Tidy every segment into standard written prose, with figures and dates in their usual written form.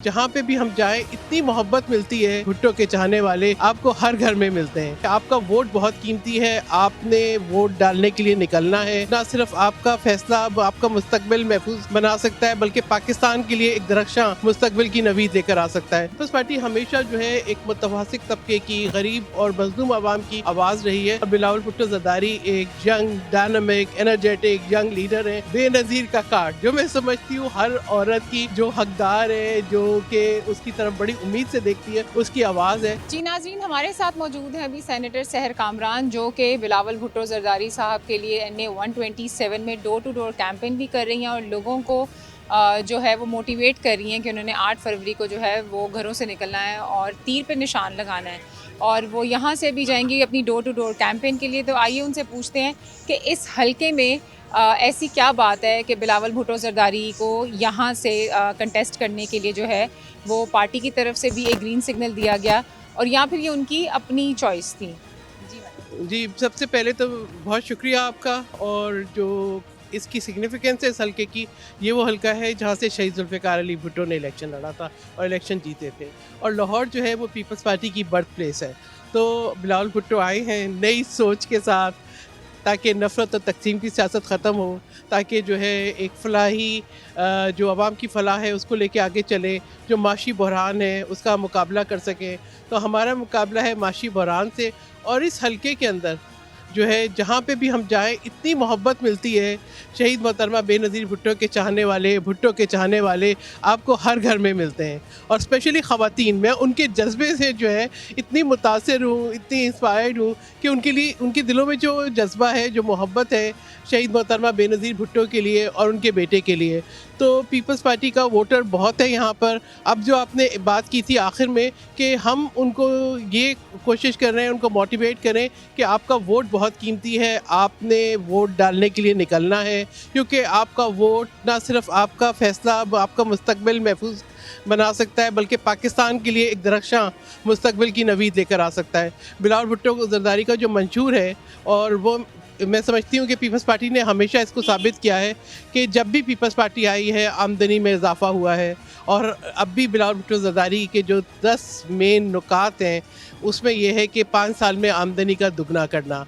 जहाँ पे भी हम जाएं इतनी मोहब्बत मिलती है। भुट्टो के चाहने वाले आपको हर घर में मिलते हैं। आपका वोट बहुत कीमती है। आपने वोट डालने के लिए निकलना है। ना सिर्फ आपका फैसला अब आपका मुस्तकबिल महफूज बना सकता है, बल्कि पाकिस्तान के लिए एक दरख्शां मुस्तकबिल की नवीद लेकर आ सकता है। पीपल्स पार्टी हमेशा जो है एक मुतवासिक तबके की, गरीब और मजलूम आवाम की आवाज रही है। बिलावल भुट्टो जरदारी एक young, dynamic, energetic young leader है। बेनजीर का कार्ड जो मैं समझती हूँ हर औरत की जो हकदार है, जो के उसकी तरफ बड़ी उम्मीद से देखती है, उसकी आवाज़ है। जी नाज़रीन, हमारे साथ मौजूद हैं अभी सेनेटर सहर कामरान, जो कि बिलावल भुट्टो जरदारी साहब के लिए NA 127 में डोर टू डोर कैंपेन भी कर रही हैं और लोगों को जो है वो मोटिवेट कर रही हैं कि उन्होंने 8 फरवरी को जो है वो घरों से निकलना है और तीर पे निशान लगाना है और वो यहाँ से भी जाएंगी अपनी डोर टू डोर कैंपेन के लिए। तो आइए उनसे पूछते हैं कि इस हलके में ऐसी क्या बात है कि बिलावल भुट्टो जरदारी को यहाँ से कंटेस्ट करने के लिए जो है वो पार्टी की तरफ से भी एक ग्रीन सिग्नल दिया गया और या फिर ये उनकी अपनी चॉइस थी। जी मैडम। जी, सबसे पहले तो बहुत शुक्रिया आपका। और जो इसकी सिग्निफिकेंस है इस हल्के की, ये वो हल्का है जहाँ से शहीद जुल्फ़िकार अली भुट्टो ने इलेक्शन लड़ा था और इलेक्शन जीते थे। और लाहौर जो है वो पीपल्स पार्टी की बर्थ प्लेस है। तो बिलावल भुट्टो आए हैं नई सोच के साथ, ताकि नफ़रत और तक़सीम की सियासत ख़त्म हो, ताकि जो है एक फ़लाही जो आवाम की फ़लाह है उसको लेके आगे चले, जो माशी बहरान है उसका मुकाबला कर सकें। तो हमारा मुकाबला है माशी बहरान से। और इस हलके के अंदर जो है जहाँ पे भी हम जाएं इतनी मोहब्बत मिलती है। शहीद मोहतरमा बेनज़ीर भुट्टो के चाहने वाले, भुट्टो के चाहने वाले आपको हर घर में मिलते हैं। और स्पेशली ख़वातीन, मैं उनके जज्बे से जो है इतनी मुतासिर हूँ, इतनी इंस्पायर्ड हूँ कि उनके लिए, उनके दिलों में जो जज्बा है, जो मोहब्बत है शहीद मोहतरमा बेनज़ीर भुट्टो के लिए और उनके बेटे के लिए। तो पीपल्स पार्टी का वोटर बहुत है यहाँ पर। अब जो आपने बात की थी आखिर में कि हम उनको ये कोशिश कर रहे हैं, उनको मोटिवेट करें कि आपका वोट बहुत कीमती है। आपने वोट डालने के लिए निकलना है, क्योंकि आपका वोट ना सिर्फ आपका फैसला अब आपका मुस्तकबिल महफूज बना सकता है, बल्कि पाकिस्तान के लिए एक दरख्शां मुस्तकबिल की नवीद लेकर आ सकता है। बिलावल भुट्टो जरदारी का जो मंशूर है, और वो मैं समझती हूँ कि पीपल्स पार्टी ने हमेशा इसको साबित किया है कि जब भी पीपल्स पार्टी आई है आमदनी में इजाफा हुआ है। और अब भी बिलावल भुट्टो जरदारी के जो 10 मेन नुकात हैं उसमें यह है कि 5 साल में आमदनी का दुगना करना।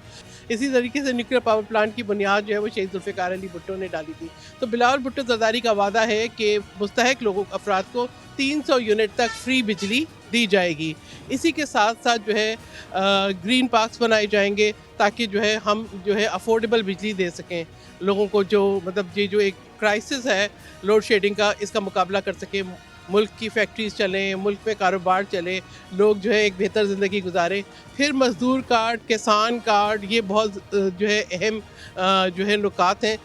इसी तरीके से न्यूक्लियर पावर प्लांट की बुनियाद जो है वो शहीद जुल्फ़िकार अली भुट्टो ने डाली थी। तो बिलावल भुट्टो जरदारी का वादा है कि मुस्तहक लोगों अफराद को 300 यूनिट तक फ्री बिजली दी जाएगी। इसी के साथ साथ जो है ग्रीन पार्क्स बनाए जाएंगे, ताकि जो है हम जो है अफोर्डेबल बिजली दे सकें लोगों को। जो मतलब ये जो एक क्राइसिस है लोड शेडिंग का, इसका मुकाबला कर सकें। मुल्क की फैक्ट्रीज चलें, मुल्क में कारोबार चले, लोग जो है एक बेहतर ज़िंदगी गुजारें। फिर मज़दूर कार्ड, किसान कार्ड, ये बहुत जो है अहम जो है नुकात हैं।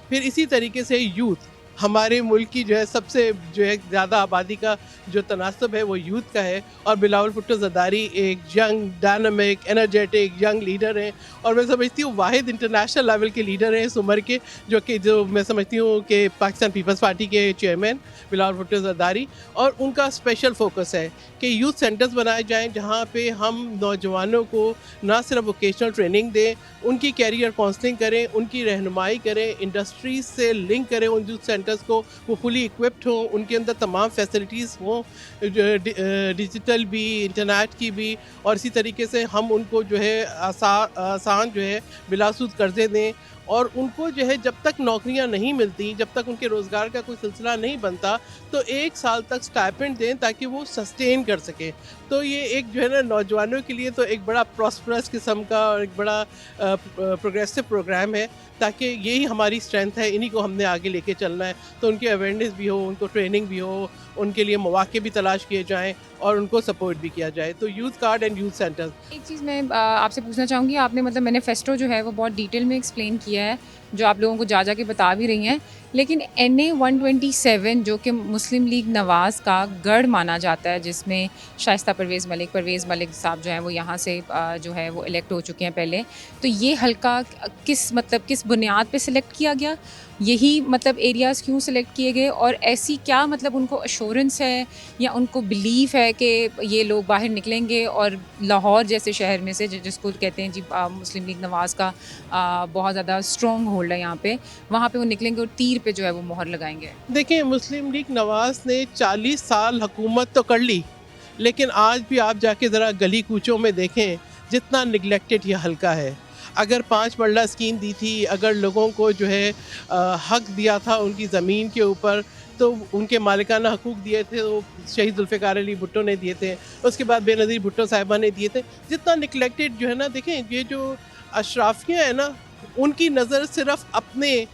फिर इसी तरीके से यूथ, हमारे मुल्क की जो है सबसे जो है ज़्यादा आबादी का जो तनासब है वो यूथ का है। और बिलावल भुट्टो जरदारी एक young, dynamic, energetic young leader हैं। और मैं समझती हूँ वाहिद इंटरनेशनल लेवल के लीडर हैं इस उम्र के, जो मैं समझती हूँ कि पाकिस्तान पीपल्स पार्टी के चेयरमैन बिलावल भुट्टो जरदारी। और उनका स्पेशल फोकस है कि यूथ सेंटर्स बनाए जाएँ, जहाँ पे हम नौजवानों को ना सिर्फ वोकेशनल ट्रेनिंग दें, उनकी कैरियर काउंसलिंग करें, उनकी रहनुमाई करें, इंडस्ट्रीज से लिंक करें उन यूथ सेंटर्स को। वो फुली इक्विप्ड हों, उनके अंदर तमाम फैसिलिटीज़ हों, डिजिटल भी, इंटरनेट की भी। और इसी तरीके से हम उनको जो है आसान जो है बिलासूद कर्जे दें। और उनको जो है जब तक नौकरियां नहीं मिलती, जब तक उनके रोज़गार का कोई सिलसिला नहीं बनता, तो 1 साल तक स्टाइपेंड दें ताकि वो सस्टेन कर सकें। तो ये एक जो है ना नौजवानों के लिए तो एक बड़ा प्रॉस्परस किस्म का और एक बड़ा प्रोग्रेसिव प्रोग्राम है, ताकि यही हमारी स्ट्रेंथ है, इन्हीं को हमने आगे लेके चलना है। तो उनकी अवेयरनेस भी हो, उनको ट्रेनिंग भी हो, उनके लिए मौके भी तलाश किए जाएँ और उनको सपोर्ट भी किया जाए। तो youth card and youth centre. एक चीज़ मैं आपसे पूछना चाहूँगी, आपने मतलब मैनिफेस्टो जो है वो बहुत डिटेल में एक्सप्लेन किया है, जो आप लोगों को जा के बता भी रही हैं। लेकिन NA 127 जो कि मुस्लिम लीग नवाज़ का गढ़ माना जाता है, जिसमें शाइस्ता परवेज़ मलिक साहब जो हैं वो यहाँ से जो है वो इलेक्ट हो चुके हैं पहले। तो ये हल्का किस बुनियाद पे सिलेक्ट किया गया? यही मतलब एरियाज़ क्यों सिलेक्ट किए गए और ऐसी क्या मतलब उनको एश्योरेंस है या उनको बिलीव है कि ये लोग बाहर निकलेंगे और लाहौर जैसे शहर में से जिसको कहते हैं जी मुस्लिम लीग नवाज़ का बहुत ज़्यादा स्ट्रॉन्ग होल्ड होल्ड है यहाँ पे, वहाँ पे वो निकलेंगे और तीर पे जो है वो मोहर लगाएंगे? देखिए, मुस्लिम लीग नवाज़ ने 40 साल हुकूमत तो कर ली, लेकिन आज भी आप जाके ज़रा गली कूचों में देखें जितना निगलेक्टेड ये हल्का है। अगर 5 मरला स्कीम दी थी, अगर लोगों को जो है हक दिया था उनकी ज़मीन के ऊपर, तो उनके मालिकाना हकूक़ दिए थे, वो शहीद ज़ुल्फ़िकार अली भुट्टो ने दिए थे, उसके बाद बेनज़ीर भुट्टो साहिबा ने दिए थे। जितना निगलेक्टेड जो है ना, देखें ये जो अशराफियाँ हैं ना, उनकी नज़र सिर्फ़ अपने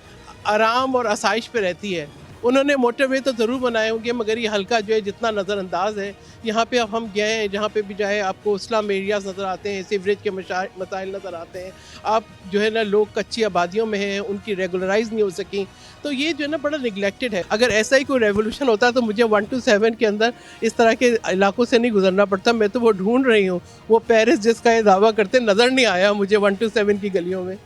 आराम और आसाइश पे रहती है। उन्होंने मोटरवे तो ज़रूर बनाए होंगे, मगर ये हल्का जो है जितना नज़रअंदाज है, यहाँ पे अब हम गए हैं, जहाँ पे भी जाए आपको स्लम एरियाज़ नज़र आते हैं, सीवरेज के मसाइल नज़र आते हैं। आप जो है ना, लोग कच्ची आबादियों में हैं, उनकी रेगुलराइज़ नहीं हो सकी, तो ये जो है ना बड़ा निगलेक्टेड है। अगर ऐसा ही कोई रेवोल्यूशन होता तो मुझे 1 to 7 के अंदर इस तरह के इलाकों से नहीं गुजरना पड़ता। मैं तो वो ढूंढ रही हूँ, वो पेरिस जिसका ये दावा करते नज़र नहीं आया मुझे 1 to 7 की गलियों में।